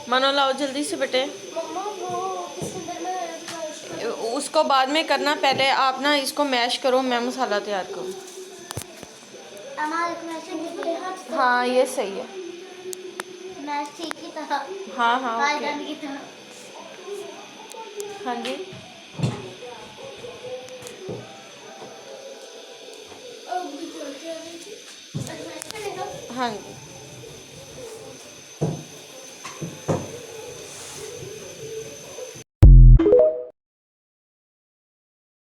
मानो लाओ जल्दी से बेटे। मम्मा वो किस अंदर में उसको बाद में करना, पहले आप ना इसको मैश करो, मैं मसाला तैयार करूँ। हाँ ये सही है। मैश ठीक ही था। हाँ हाँ ओके। की तरह। हाँ जी हाँ जी।